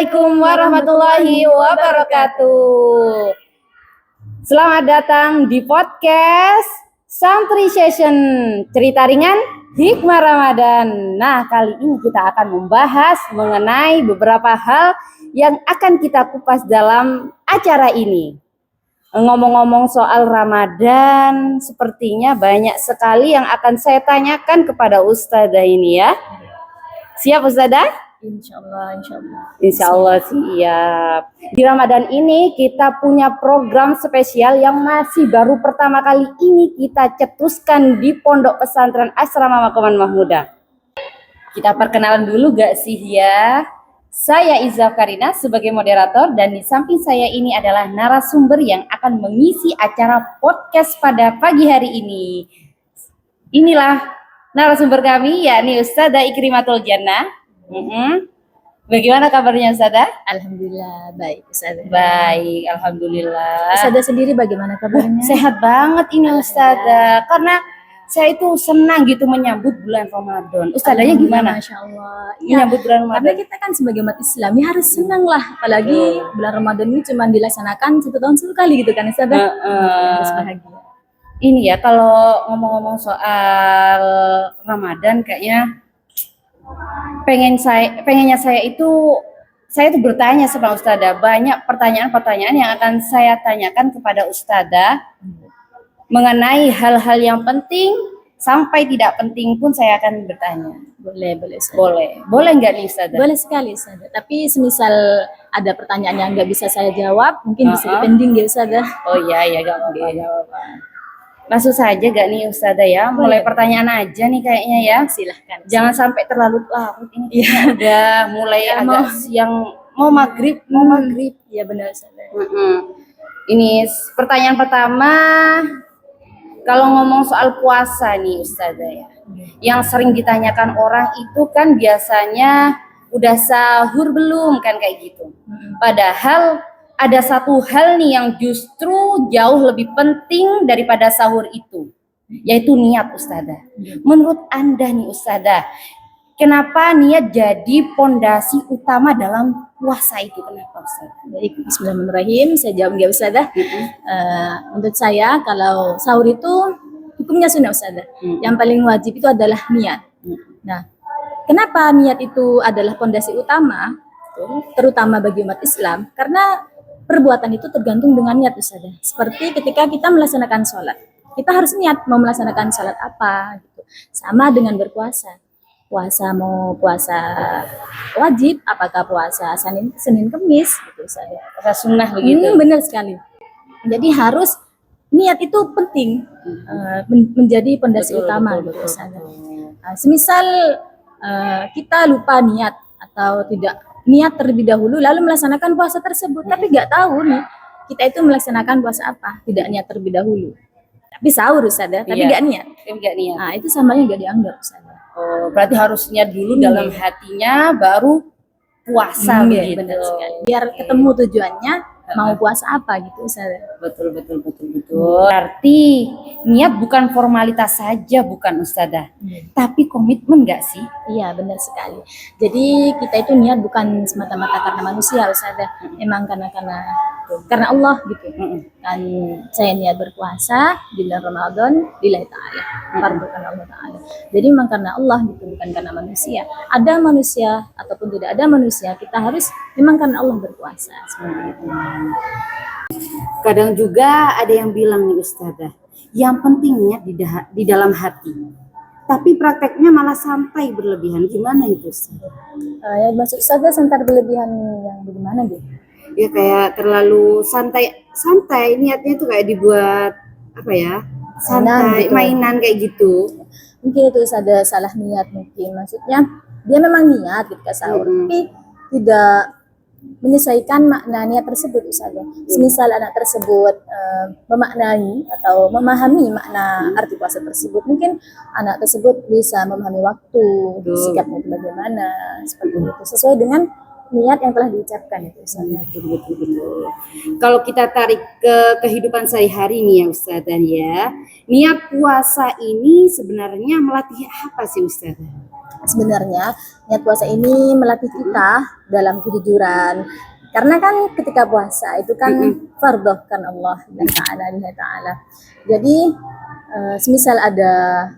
Assalamualaikum warahmatullahi wabarakatuh. Selamat datang di podcast Santri Session, cerita ringan Hikmah Ramadan. Nah, kali ini kita akan membahas mengenai beberapa hal yang akan kita kupas dalam acara ini. Ngomong-ngomong soal Ramadan, sepertinya banyak sekali yang akan saya tanyakan kepada Ustadzah ini ya. Siap Ustadzah? Insyaallah. Insyaallah siap. Di Ramadan ini kita punya program spesial yang masih baru pertama kali ini kita cetuskan di Pondok Pesantren Asrama Maqaman Mahmudah. Kita perkenalan dulu gak sih ya? Saya Iza Karina sebagai moderator dan di samping saya ini adalah narasumber yang akan mengisi acara podcast pada pagi hari ini. Inilah narasumber kami, yakni Ustadzah Ikrimatul Jannah. Bagaimana kabarnya Ustadzah? Alhamdulillah baik Ustadzah. Baik, alhamdulillah. Ustadzah sendiri bagaimana kabarnya? Sehat banget ini Ustadzah. Karena saya itu senang gitu menyambut bulan Ramadan. Ustadzahnya gimana? Masya Allah. Menyambut bulan Ramadan. Karena kita kan sebagai umat Islam ya harus senang lah. Apalagi bulan Ramadan ini cuma dilaksanakan 1 tahun sekali gitu kan Ustadzah. Harus bahagia. Ini ya kalau ngomong-ngomong soal Ramadan kayaknya pengennya saya itu bertanya sama Ustadzah, banyak pertanyaan-pertanyaan yang akan saya tanyakan kepada Ustadzah mengenai hal-hal yang penting sampai tidak penting pun saya akan bertanya. Boleh Ustadzah. Boleh nggak nih Ustadzah? Boleh sekali Ustadzah. Tapi semisal ada pertanyaan yang nggak bisa saya jawab, mungkin bisa dipending ya Ustadzah. Oh iya gak apa-apa. Langsung saja gak nih Ustadzah ya? Mulai pertanyaan aja nih kayaknya ya. Silahkan. Jangan sampai terlalu larut ini. Iya. Udah mulai agak siang, mau maghrib. Iya benar Ustadzah. Ini pertanyaan pertama, kalau ngomong soal puasa nih Ustadzah ya, yang sering ditanyakan orang itu kan biasanya udah sahur belum kan kayak gitu. Padahal ada satu hal nih yang justru jauh lebih penting daripada sahur itu, yaitu niat Ustadzah. Menurut Anda nih Ustadzah, kenapa niat jadi pondasi utama dalam puasa itu? Kenapa Ustadzah? Baik, bismillahirrahmanirrahim. Saya jawab ya Ustadzah. Menurut saya kalau sahur itu hukumnya sunnah Ustadzah. Yang paling wajib itu adalah niat. Nah, kenapa niat itu adalah pondasi utama, terutama bagi umat Islam? Karena perbuatan itu tergantung dengan niat Ustadzah. Seperti ketika kita melaksanakan sholat, kita harus niat mau melaksanakan sholat apa gitu. Sama dengan berpuasa. Mau puasa wajib, apakah puasa Senin Kemis gitu Ustadzah. Puasa sunnah begitu. Benar sekali. Jadi harus niat itu penting, menjadi pondasi utama gitu Ustadzah. Semisal kita lupa niat atau tidak niat terlebih dahulu lalu melaksanakan puasa tersebut, tapi nggak tahu nih kita itu melaksanakan puasa apa, tidak niat terlebih dahulu, tapi sahur Ustadzah, tapi nggak niat. Nah itu samanya nggak dianggap Ustadzah. Oh, berarti harus niat dulu dalam hatinya baru puasa gitu. Benar sekali. Biar ketemu tujuannya mau puasa apa gitu Ustadzah. Betul. Berarti niat bukan formalitas saja bukan Ustadzah, tapi komitmen nggak sih? Iya benar sekali. Jadi kita itu niat bukan semata-mata karena manusia Ustadzah, emang karena Allah gitu. Kan saya niat berpuasa di bulan Ramadan lillahi ta'ala, karena Allah ta'ala. Jadi memang karena Allah gitu, bukan karena manusia. Ada manusia ataupun tidak ada manusia, kita harus memang karena Allah berpuasa seperti itu. Kadang juga ada yang bilang nih Ustadzah, yang penting niat di dalam hati, tapi prakteknya malah santai berlebihan. Gimana itu Ustadzah? Ya maksud Ustadzah santai berlebihan yang bagaimana gitu? Ya kayak terlalu santai niatnya tuh kayak dibuat apa ya? Santai, mainan kayak gitu. Mungkin itu ada salah niat mungkin. Maksudnya dia memang niat ketika sahur, tapi tidak menyesuaikan makna niat tersebut Ustadzah. Semisal anak tersebut memaknai atau memahami makna arti puasa tersebut, mungkin anak tersebut bisa memahami waktu, sikapnya bagaimana, seperti itu sesuai dengan niat yang telah diucapkan itu Ustadzah. Betul. Kalau kita tarik ke kehidupan sehari-hari nih ya Ustadzah ya, niat puasa ini sebenarnya melatih apa sih Ustadzah? Sebenarnya niat puasa ini melatih kita dalam kejujuran. Karena kan ketika puasa itu kan fardhu kan Allah Taala. Jadi semisal ada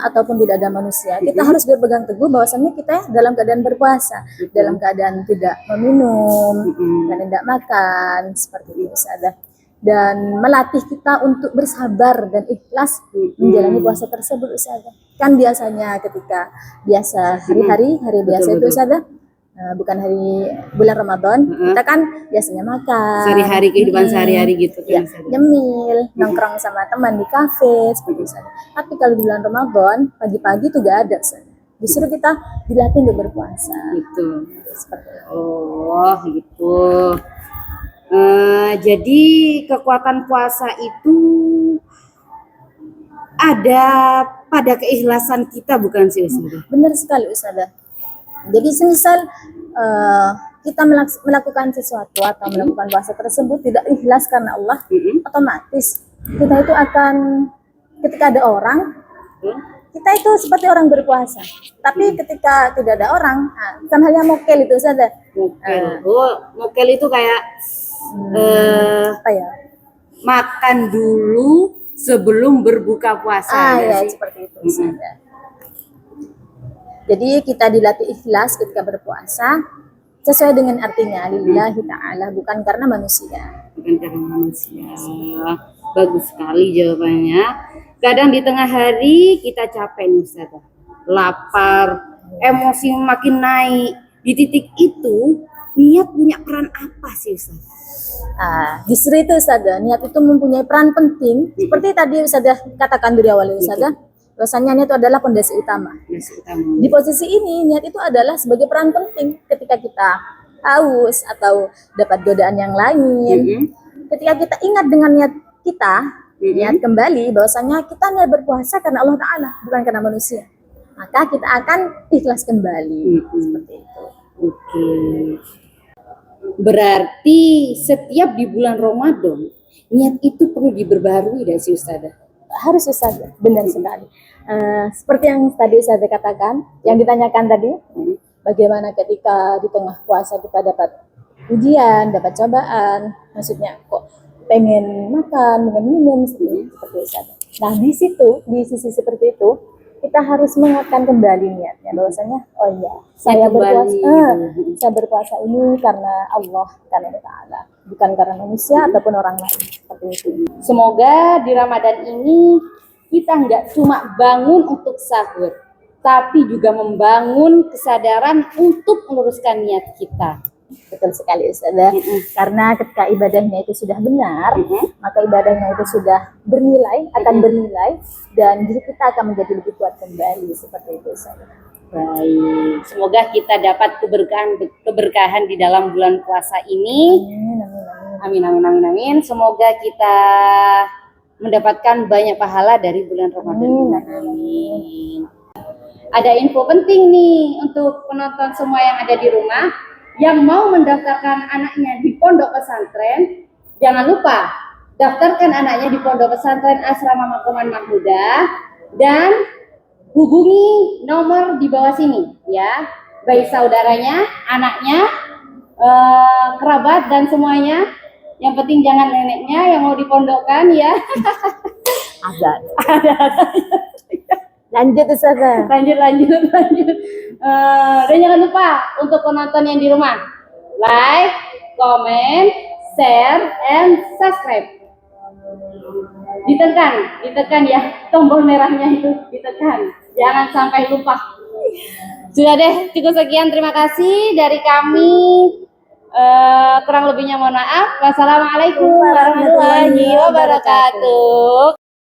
ataupun tidak ada manusia, kita harus berpegang teguh bahwasannya kita dalam keadaan berpuasa, dalam keadaan tidak meminum dan tidak makan seperti itu saja. Dan melatih kita untuk bersabar dan ikhlas menjalani puasa tersebut saja. Kan biasanya ketika biasa hari biasa itu saja, bukan hari bulan Ramadan, kita kan biasanya makan Sehari-hari kehidupan sehari-hari gitu ya, kan. nyemil, nongkrong sama teman di kafe seperti itu saja. Tapi kalau di bulan Ramadan pagi-pagi itu gak ada saja. Justru kita dilatih untuk berpuasa. Gitu. Seperti itu. Oh, gitu. Jadi kekuatan puasa itu ada pada keikhlasan kita, bukan sih Ustazah? Benar sekali Ustazah. Jadi semisal kita melakukan sesuatu atau melakukan puasa tersebut tidak ikhlas karena Allah, otomatis kita itu akan, ketika ada orang, kita itu seperti orang berpuasa. Tapi ketika tidak ada orang, sama halnya mokel itu saja. Mokel. Mokel itu kayak Apa ya? makan dulu sebelum berbuka puasa. Ya seperti itu saja. Jadi kita dilatih ikhlas ketika berpuasa sesuai dengan artinya lillahi ta'ala, bukan karena manusia. Bukan karena manusia. Bagus sekali jawabannya. Kadang di tengah hari kita capek nih Ustazah, lapar, emosi makin naik. Di titik itu niat punya peran apa sih Ustazah? Justru itu Ustazah, niat itu mempunyai peran penting. Seperti tadi Ustazah katakan dari awal Ustazah, bahwasanya niat itu adalah fondasi utama. Di posisi ini niat itu adalah sebagai peran penting ketika kita haus atau dapat godaan yang lain. Ketika kita ingat dengan niat kita, niat kembali bahwasanya kita niat berpuasa karena Allah Ta'ala, bukan karena manusia, maka kita akan ikhlas kembali. Seperti itu. Oke. Berarti setiap di bulan Ramadan niat itu perlu diperbarui dari si Ustazah. Harus Ustazah, benar sekali. Seperti yang tadi Ustazah katakan, yang ditanyakan tadi, bagaimana ketika di tengah puasa kita dapat ujian, dapat cobaan, maksudnya kok pengen makan, pengen minum, seperti Ustazah. Nah di situ, di sisi seperti itu, kita harus menguatkan kembali niatnya, bahwasanya oh iya, saya berpuasa ini karena Allah, karena Ta'ala, bukan karena manusia ataupun orang lain, seperti itu. Semoga di Ramadan ini kita nggak cuma bangun untuk sahur, tapi juga membangun kesadaran untuk meluruskan niat kita. Betul sekali Ustazah. Karena ketika ibadahnya itu sudah benar, maka ibadahnya itu sudah bernilai, akan bernilai, dan diri kita akan menjadi lebih kuat kembali, seperti itu Ustazah. Baik, semoga kita dapat keberkahan di dalam bulan puasa ini. Amin. Semoga kita mendapatkan banyak pahala dari bulan Ramadan. Amin. Ada info penting nih untuk penonton semua yang ada di rumah yang mau mendaftarkan anaknya di pondok pesantren. Jangan lupa daftarkan anaknya di pondok pesantren Asrama Makoman Mahmudah dan hubungi nomor di bawah sini ya, baik saudaranya, anaknya, kerabat dan semuanya. Yang penting jangan neneknya yang mau dipondokkan ya. Ada. Lanjut Ustazah. Lanjut. Dan jangan lupa untuk penonton yang di rumah, like, comment, share, and subscribe. Ditekan ya, tombol merahnya itu ditekan. Jangan sampai lupa. Sudah deh, cukup sekian. Terima kasih dari kami. Kurang lebihnya mohon maaf. Wassalamualaikum warahmatullahi wabarakatuh.